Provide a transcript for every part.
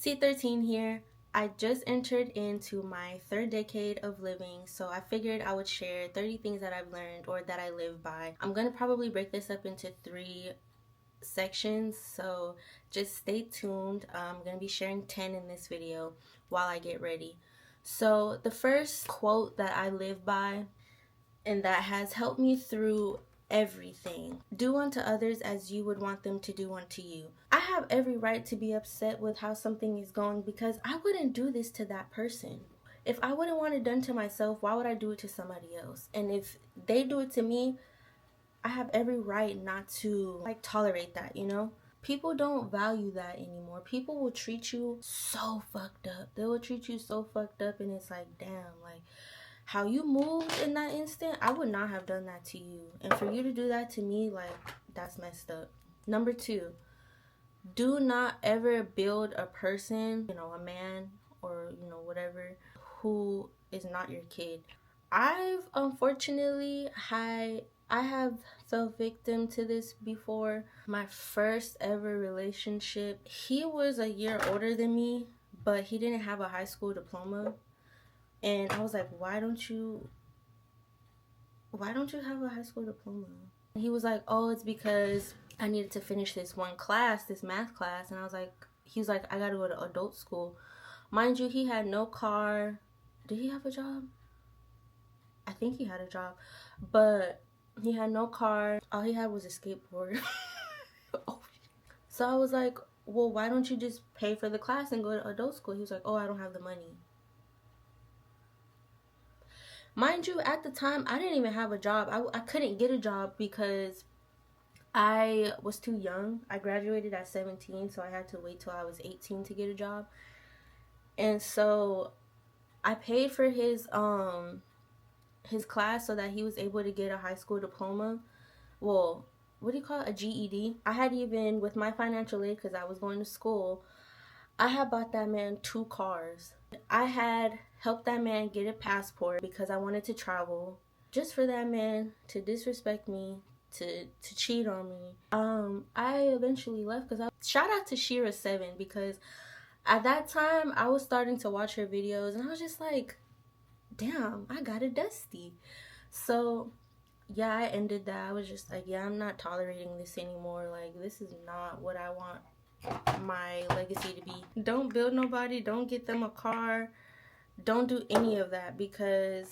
C13 here. I just entered into my third decade of living, so I figured I would share 30 things that I've learned or that I live by. I'm gonna probably break this up into 3 sections, so just stay tuned. I'm gonna be sharing 10 in this video while I get ready. So the first quote that I live by and that has helped me through everything: do unto others as you would want them to do unto you. I have every right to be upset with how something is going because I wouldn't do this to that person. If I wouldn't want it done to myself, why would I do it to somebody else? And if they do it to me, I have every right not to tolerate that, you know? People don't value that anymore. People will treat you so fucked up. They will treat you so fucked up, and it's like, damn, like how you moved in that instant, I would not have done that to you. And for you to do that to me, like, that's messed up. Number 2, do not ever build a person, a man or, whatever, who is not your kid. I've unfortunately I have fell victim to this before. My first ever relationship, he was a year older than me, but he didn't have a high school diploma. And I was like, why don't you have a high school diploma? And he was like, oh, it's because I needed to finish this one class, this math class. And I was like, he was like, I gotta go to adult school. Mind you, he had no car. Did he have a job? I think he had a job, but he had no car. All he had was a skateboard. So I was like, well, why don't you just pay for the class and go to adult school? He was like, oh, I don't have the money. Mind you, at the time, I didn't even have a job. I couldn't get a job because I was too young. I graduated at 17, so I had to wait till I was 18 to get a job. And so I paid for his class so that he was able to get a high school diploma. Well, what do you call it? A GED. I had even, with my financial aid, because I was going to school, I had bought that man 2 cars. I had helped that man get a passport because I wanted to travel. Just for that man to disrespect me, to cheat on me. I eventually left because shout out to Shira7, because at that time I was starting to watch her videos and I was just like, damn, I got a dusty. So yeah, I ended that. I was just like, yeah, I'm not tolerating this anymore. Like, this is not what I want my legacy to be. Don't build nobody, don't get them a car, don't do any of that, because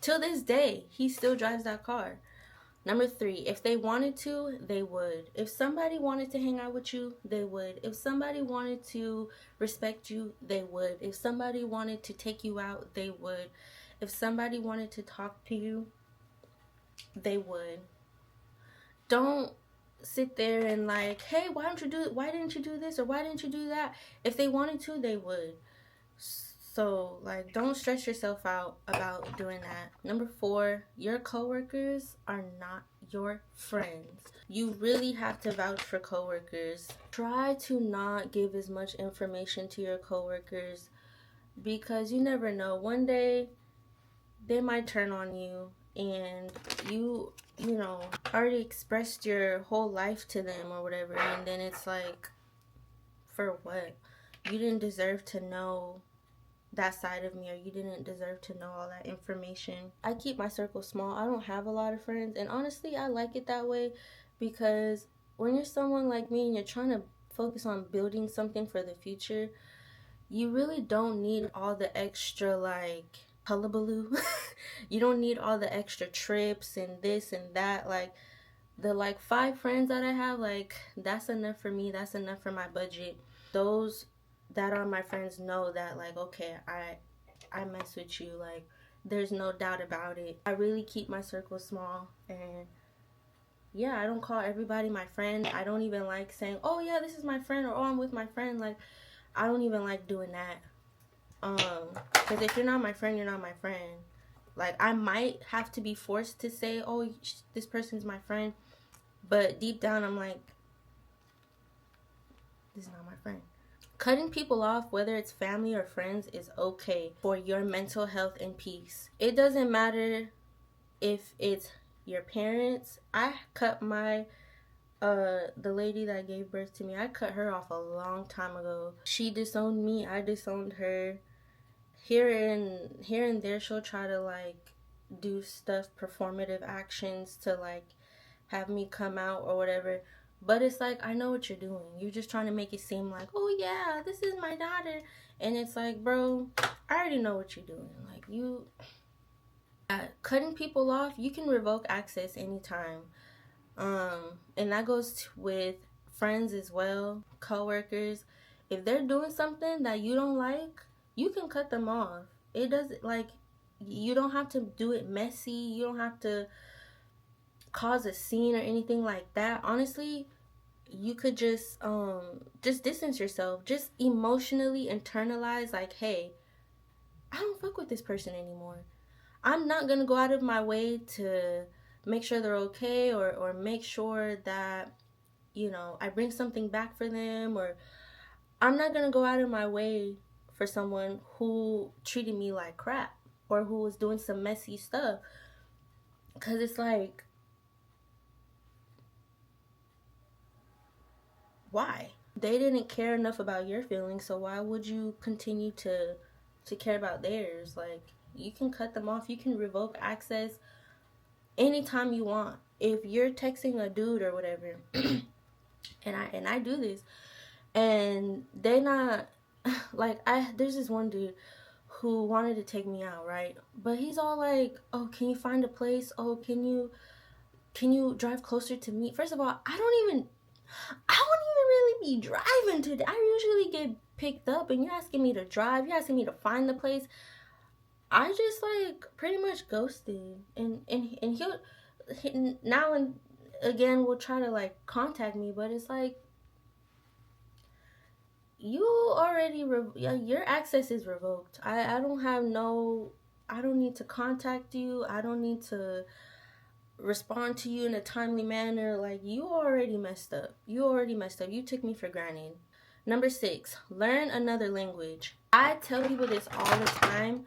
till this day he still drives that car. Number 3, if they wanted to, they would. If somebody wanted to hang out with you, they would. If somebody wanted to respect you, they would. If somebody wanted to take you out, they would. If somebody wanted to talk to you, they would. Don't sit there and like, hey, why didn't you do this, or why didn't you do that? If they wanted to, they would. So like, don't stress yourself out about doing that. Number 4, your coworkers are not your friends. You really have to vouch for coworkers. Try to not give as much information to your coworkers, because you never know, one day they might turn on you and you already expressed your whole life to them or whatever, and then it's like, for what? You didn't deserve to know that side of me, or you didn't deserve to know all that information. I keep my circle small. I don't have a lot of friends, and honestly I like it that way, because when you're someone like me and you're trying to focus on building something for the future, you really don't need all the extra hullabaloo. You don't need all the extra trips and this and that. Like, the 5 friends that I have, like, that's enough for me. That's enough for my budget. Those that are my friends know that, like, okay, I mess with you. Like, there's no doubt about it. I really keep my circle small, and yeah, I don't call everybody my friend. I don't even like saying, oh yeah, this is my friend, or oh, I'm with my friend. Like, I don't even like doing that. Because if you're not my friend, you're not my friend. Like, I might have to be forced to say, oh, this person's my friend, but deep down I'm like, this is not my friend. Cutting people off, whether it's family or friends, is okay for your mental health and peace. It doesn't matter if it's your parents. I cut my the lady that gave birth to me, I cut her off a long time ago. She disowned me, I disowned her. Here and there she'll try to like do stuff, performative actions to like have me come out or whatever. But it's like, I know what you're doing. You're just trying to make it seem like, oh yeah, this is my daughter. And it's like, bro, I already know what you're doing. Like, you cutting people off, you can revoke access anytime. And that goes with friends as well, coworkers. If they're doing something that you don't like, you can cut them off. It doesn't, like, you don't have to do it messy. You don't have to cause a scene or anything like that. Honestly, you could just distance yourself. Just emotionally internalize, like, hey, I don't fuck with this person anymore. I'm not gonna go out of my way to make sure they're okay, or make sure that, you know, I bring something back for them, or I'm not gonna go out of my way for someone who treated me like crap or who was doing some messy stuff. Because it's like, why? They didn't care enough about your feelings, so why would you continue to care about theirs? Like, you can cut them off. You can revoke access anytime you want. If you're texting a dude or whatever, and I do this, and they're not like, there's this one dude who wanted to take me out, right? But he's all like, oh, can you find a place? Oh, can you drive closer to me? First of all, I don't even really be driving today. I usually get picked up, and you're asking me to drive. You're asking me to find the place. I just like pretty much ghosted, and he'll now and again will try to like contact me, but it's like, you already your access is revoked. I don't need to contact you. I don't need to respond to you in a timely manner. Like, you already messed up. You took me for granted. Number 6, learn another language. I tell people this all the time.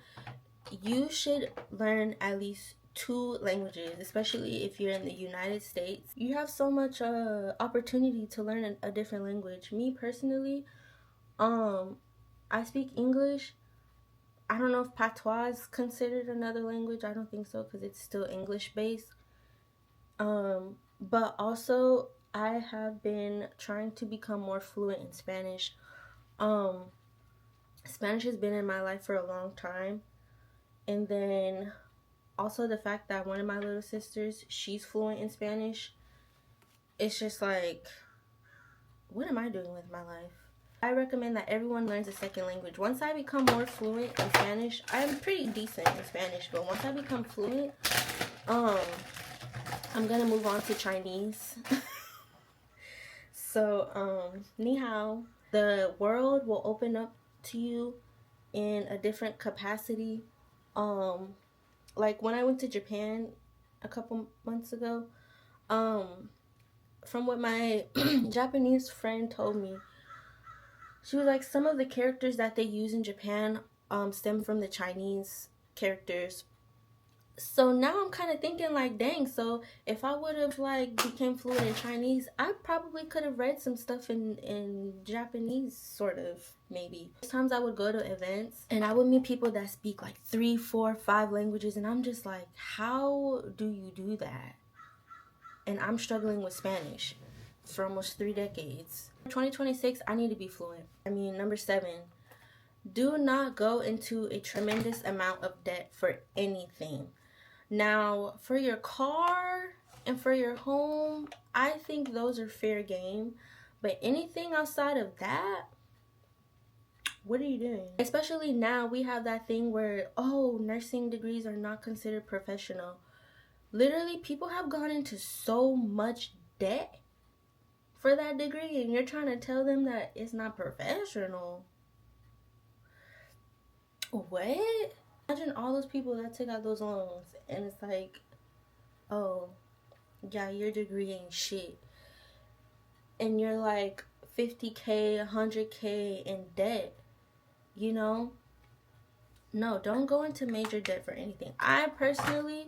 You should learn at least 2 languages, especially if you're in the United States. You have so much opportunity to learn a different language. Me personally, I speak English. I don't know if patois is considered another language. I don't think so, because it's still English based. But also, I have been trying to become more fluent in Spanish. Spanish has been in my life for a long time. And then also the fact that one of my little sisters, she's fluent in Spanish. It's just like, what am I doing with my life? I recommend that everyone learns a second language. Once I become more fluent in Spanish, I'm pretty decent in Spanish, but once I become fluent, I'm gonna move on to Chinese. So, ni hao. The world will open up to you in a different capacity. Like when I went to Japan a couple months ago, from what my Japanese friend told me, she was like, some of the characters that they use in Japan stem from the Chinese characters. So now I'm kind of thinking like, dang, so if I would have like became fluent in Chinese, I probably could have read some stuff in Japanese, sort of, maybe. Sometimes I would go to events and I would meet people that speak like 3, 4, 5 languages, and I'm just like, how do you do that? And I'm struggling with Spanish for almost 3 decades. 2026, I need to be fluent. Number 7, do not go into a tremendous amount of debt for anything. Now, for your car and for your home, I think those are fair game. But anything outside of that, what are you doing? Especially now, we have that thing where, oh, nursing degrees are not considered professional. Literally, people have gone into so much debt for that degree, and you're trying to tell them that it's not professional. What? Imagine all those people that took out those loans, and it's like, oh, yeah, your degree ain't shit. And you're like 50K, 100K in debt, you know? No, don't go into major debt for anything. I personally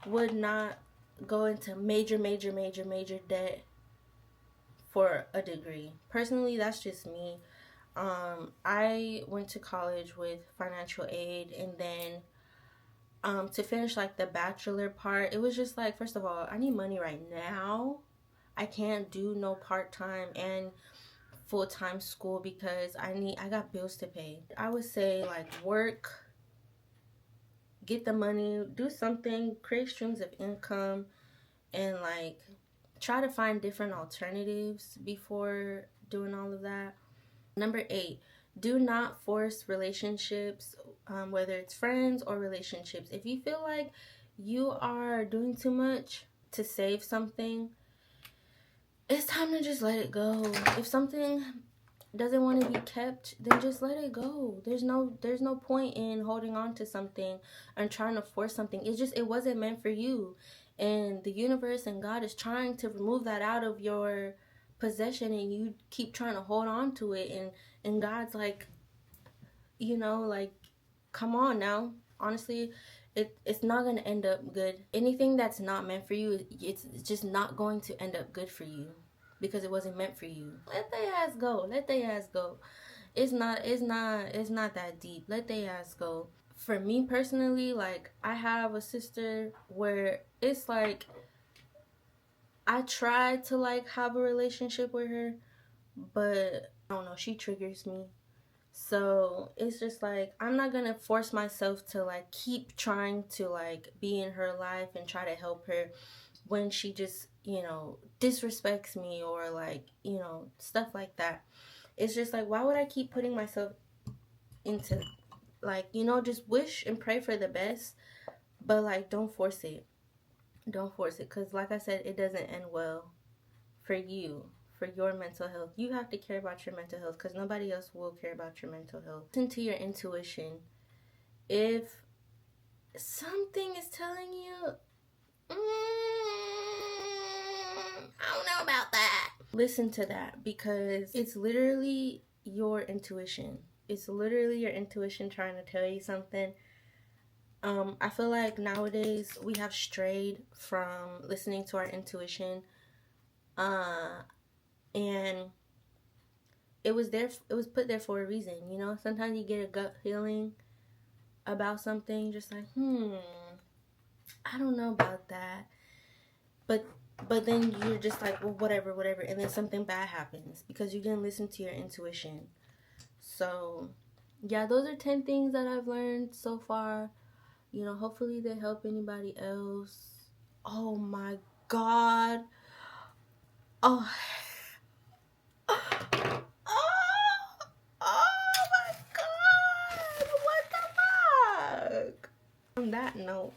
would not go into major debt for a degree. Personally, that's just me. I went to college with financial aid, and then to finish like the bachelor part, it was just like, first of all, I need money right now. I can't do no part-time and full-time school because I got bills to pay. I would say like work, get the money, do something, create streams of income, and like try to find different alternatives before doing all of that. Number 8, do not force relationships, whether it's friends or relationships. If you feel like you are doing too much to save something, it's time to just let it go. If something doesn't want to be kept, then just let it go. There's no point in holding on to something and trying to force something. It wasn't meant for you. And the universe and God is trying to remove that out of your possession, and you keep trying to hold on to it, and God's like, like, come on now. Honestly, it's not going to end up good. Anything that's not meant for you, it's just not going to end up good for you because it wasn't meant for you. Let their ass go. Let their ass go. It's not that deep. Let their ass go. For me personally, like, I have a sister where it's like I tried to like have a relationship with her, but I don't know, she triggers me. So it's just like, I'm not gonna force myself to like keep trying to like be in her life and try to help her when she just, disrespects me or like, stuff like that. It's just like, why would I keep putting myself into like, just wish and pray for the best, but like don't force it. Don't force it, because like I said, it doesn't end well for you, for your mental health. You have to care about your mental health because nobody else will care about your mental health. Listen to your intuition. If something is telling you, I don't know about that, listen to that, because it's literally your intuition. It's literally your intuition trying to tell you something. I feel like nowadays we have strayed from listening to our intuition. And it was put there for a reason, Sometimes you get a gut feeling about something, just like, I don't know about that. But then you're just like, well, whatever, and then something bad happens because you didn't listen to your intuition. So, yeah, those are 10 things that I've learned so far. Hopefully they help anybody else. Oh my God. Oh. Oh my God. What the fuck? On that note,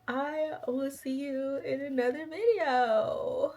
I will see you in another video.